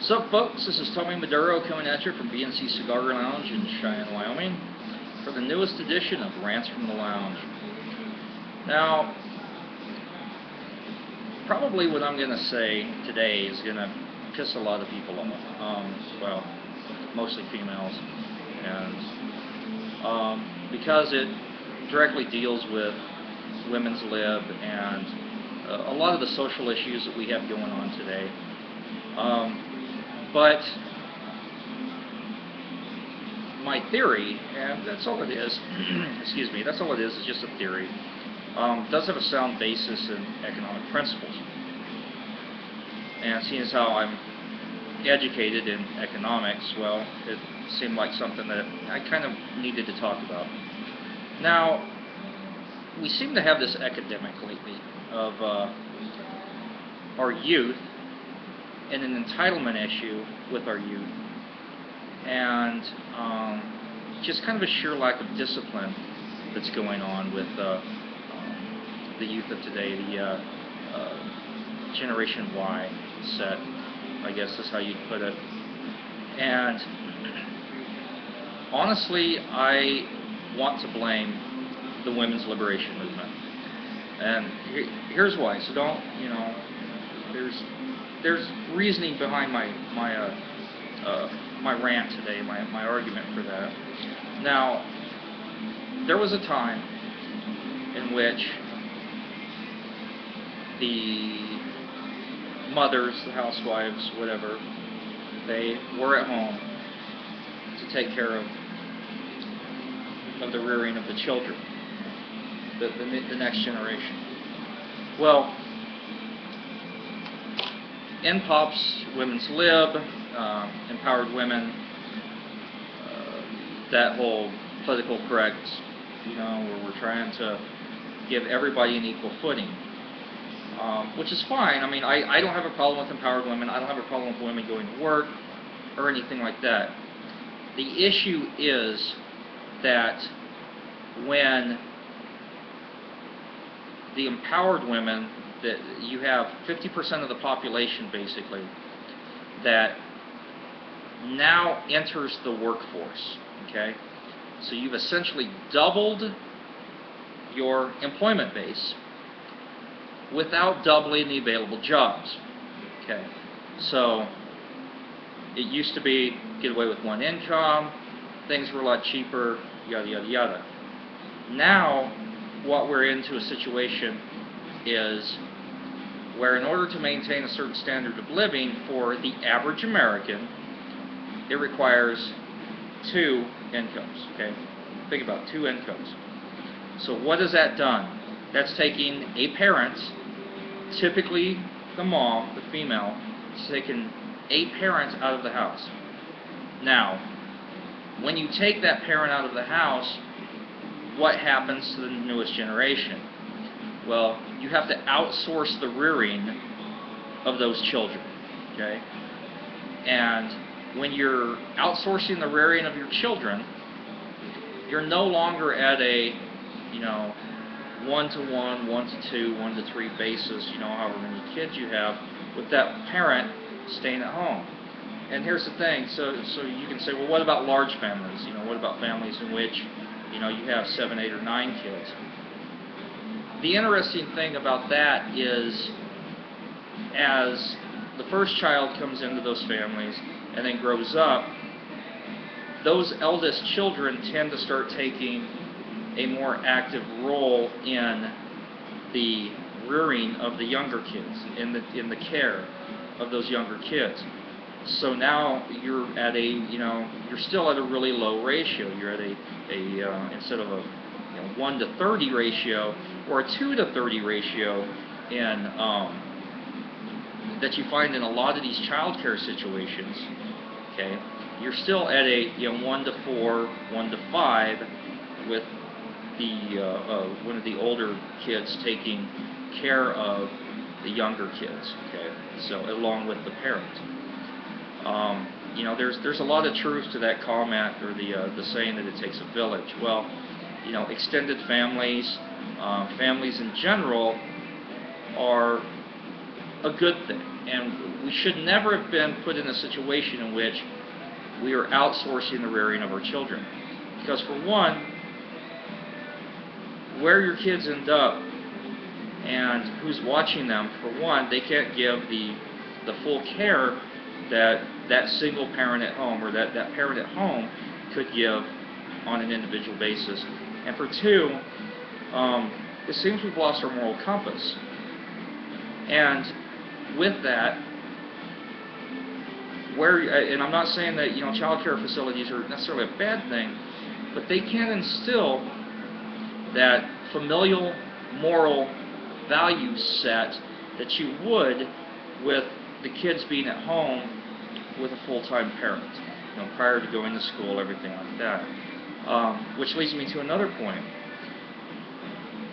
Sup folks, this is Tommy Maduro coming at you from BNC Cigar Lounge in Cheyenne, Wyoming for the newest edition of Rants from the Lounge. Now, probably what I'm going to say today is going to piss a lot of people off, well, mostly females, and because it directly deals with women's lib and a lot of the social issues that we have going on today. But my theory, and that's all it is, excuse me, that's all it is just a theory, does have a sound basis in economic principles. And seeing as how I'm educated in economics, well, it seemed like something that I kind of needed to talk about. Now, we seem to have this epidemic lately of our youth and an entitlement issue with our youth, and just kind of a sheer lack of discipline that's going on with the youth of today, the Generation Y set, I guess is how you'd put it. And honestly, I want to blame the women's liberation movement, and here's why. So don't, there's reasoning behind my rant today, my argument for that. Now, there was a time in which the mothers, the housewives, whatever, they were at home to take care of the rearing of the children, the next generation. Well, in pops women's lib, empowered women, that whole political correct, where we're trying to give everybody an equal footing, which is fine. I mean, I don't have a problem with empowered women. I don't have a problem with women going to work or anything like that. The issue is that when the empowered women, that you have 50% of the population basically that now enters the workforce, okay? So you've essentially doubled your employment base without doubling the available jobs, okay? So it used to be get away with one income, things were a lot cheaper, yada yada yada. Now what we're into a situation is where in order to maintain a certain standard of living for the average American, it requires two incomes, okay? Think about two incomes. So what has that done? That's taking a parent, typically the mom, the female, it's taking a parent out of the house. Now, when you take that parent out of the house, what happens to the newest generation? Well, you have to outsource the rearing of those children, okay? And when you're outsourcing the rearing of your children, you're no longer at a, 1-to-1, 1-to-2, 1-to-3 basis, however many kids you have, with that parent staying at home. And here's the thing, so you can say, well, what about large families? What about families in which, you have 7, 8, or 9 kids? The interesting thing about that is, as the first child comes into those families and then grows up, those eldest children tend to start taking a more active role in the rearing of the younger kids, in the care of those younger kids. So now you're at a, you're still at a really low ratio. You're at a instead of a 1-to-30 ratio or a 2-to-30 ratio in that you find in a lot of these child care situations. Okay, you're still at a 1-to-4, 1-to-5 with the one of the older kids taking care of the younger kids. Okay, so along with the parent. There's a lot of truth to that comment, or the saying that it takes a village. Well, extended families, families in general, are a good thing. And we should never have been put in a situation in which we are outsourcing the rearing of our children. Because for one, where your kids end up and who's watching them, for one, they can't give the full care that that single parent at home or that parent at home could give on an individual basis. And for two, it seems we've lost our moral compass. And with that, and I'm not saying that child care facilities are necessarily a bad thing, but they can instill that familial moral value set that you would with the kids being at home with a full-time parent, prior to going to school, everything like that. Which leads me to another point.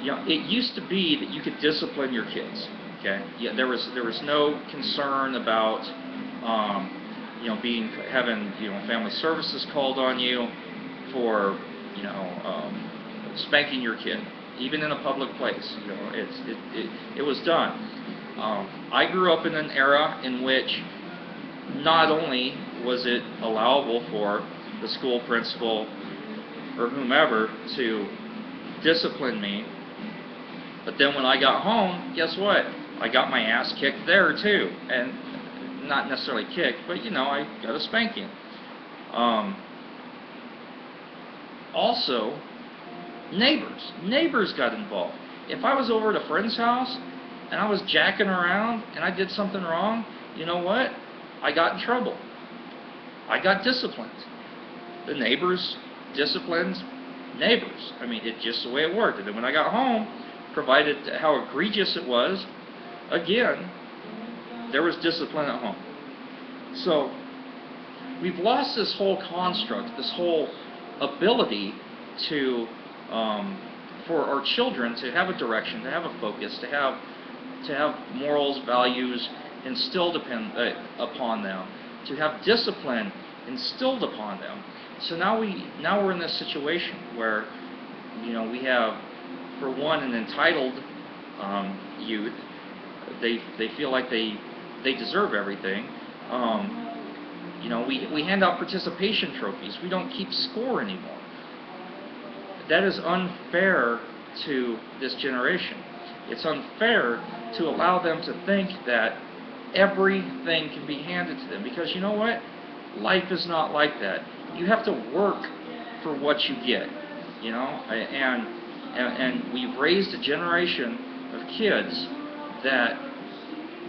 It used to be that you could discipline your kids. Okay, there was no concern about having family services called on you for spanking your kid, even in a public place. It was done. I grew up in an era in which not only was it allowable for the school principal or whomever to discipline me, but then when I got home, guess what? I got my ass kicked there too, and not necessarily kicked, but I got a spanking. Also, neighbors got involved. If I was over at a friend's house and I was jacking around and I did something wrong, you know what? I got in trouble. I got disciplined. The neighbors disciplined neighbors. I mean, it's just the way it worked. And then when I got home, provided how egregious it was, again, there was discipline at home. So we've lost this whole construct, this whole ability to, for our children to have a direction, to have a focus, to have morals, values instilled upon them, to have discipline instilled upon them. So now we're in this situation where we have, for one, an entitled youth. They feel like they deserve everything. We hand out participation trophies. We don't keep score anymore. That is unfair to this generation. It's unfair to allow them to think that everything can be handed to them, because you know what? Life is not like that. You have to work for what you get, and we've raised a generation of kids that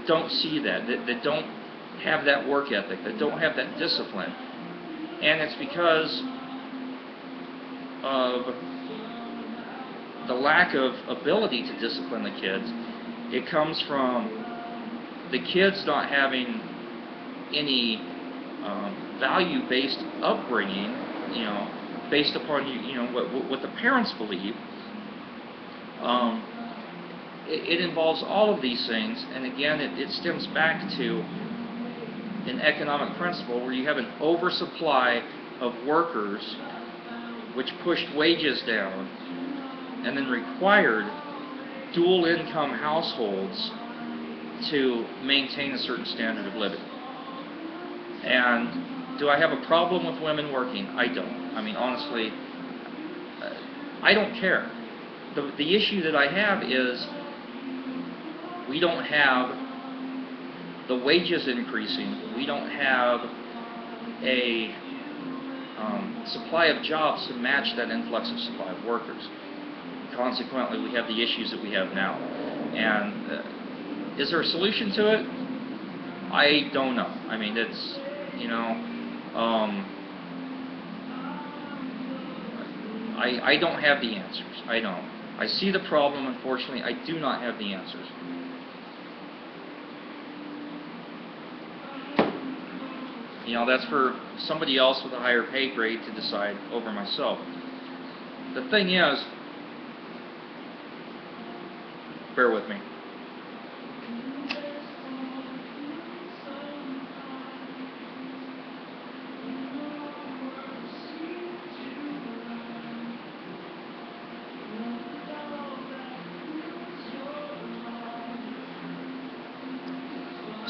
don't see that don't have that work ethic, that don't have that discipline. And it's because of the lack of ability to discipline the kids. It comes from the kids not having any value-based upbringing, based upon what the parents believe. It involves all of these things, and again, it stems back to an economic principle where you have an oversupply of workers, which pushed wages down, and then required dual income households to maintain a certain standard of living. And do I have a problem with women working? I don't. I mean, honestly, I don't care. The issue that I have is we don't have the wages increasing. We don't have a supply of jobs to match that influx of supply of workers. Consequently, we have the issues that we have now. And is there a solution to it? I don't know. I mean, it's, I don't have the answers. I don't. I see the problem. Unfortunately, I do not have the answers. That's for somebody else with a higher pay grade to decide over myself. The thing is, bear with me.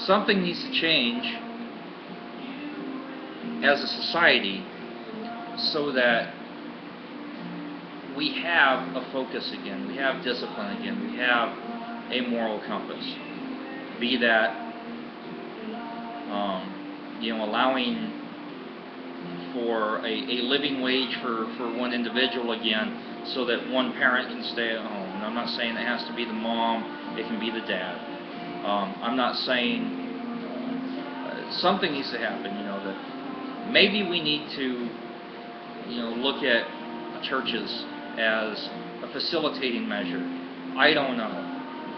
something needs to change as a society so that we have a focus again, we have discipline again, we have a moral compass. Be that allowing for a living wage for one individual again, so that one parent can stay at home. And I'm not saying it has to be the mom, it can be the dad. I'm not saying something needs to happen, that maybe we need to look at churches as a facilitating measure. I don't know.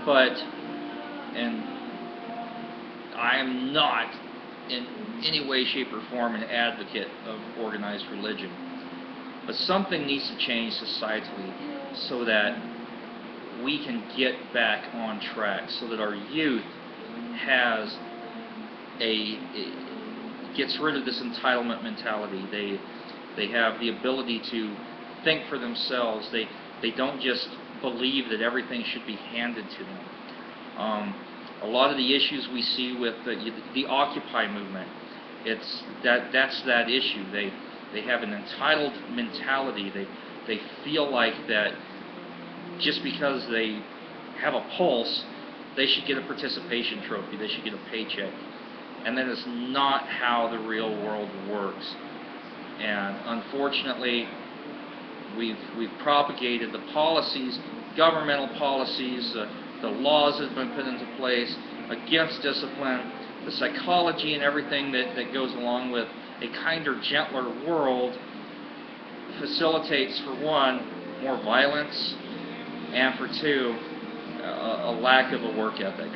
But, and I am not in any way, shape, or form an advocate of organized religion. But something needs to change societally so that we can get back on track, so that our youth has gets rid of this entitlement mentality. They have the ability to think for themselves. They don't just believe that everything should be handed to them. A lot of the issues we see with the Occupy movement, that's that issue. They have an entitled mentality. They feel like that just because they have a pulse, they should get a participation trophy, they should get a paycheck. And that is not how the real world works. And unfortunately, we've propagated the policies, governmental policies, the laws that have been put into place against discipline, the psychology and everything that goes along with a kinder, gentler world facilitates, for one, more violence, and for two, a lack of a work ethic.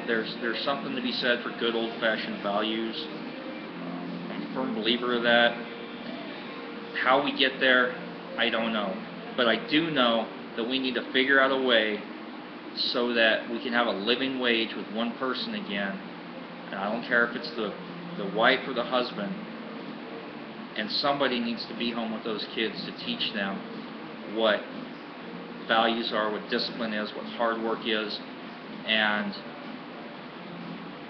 There's something to be said for good old-fashioned values. I'm a firm believer of that. How we get there, I don't know. But I do know that we need to figure out a way so that we can have a living wage with one person again. And I don't care if it's the wife or the husband. And somebody needs to be home with those kids to teach them what values are, what discipline is, what hard work is, and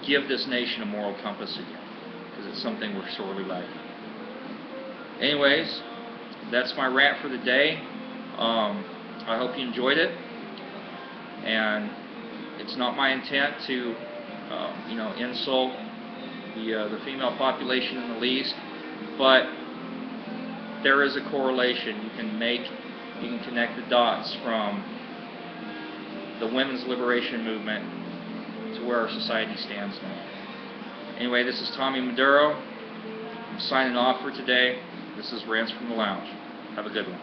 give this nation a moral compass again, because it's something we're sorely lacking. Anyways, that's my rant for the day. I hope you enjoyed it, and it's not my intent to insult the female population in the least, but there is a correlation. You can connect the dots from the women's liberation movement to where our society stands now. Anyway, this is Tommy Maduro. I'm signing off for today. This is Rants from the Lounge. Have a good one.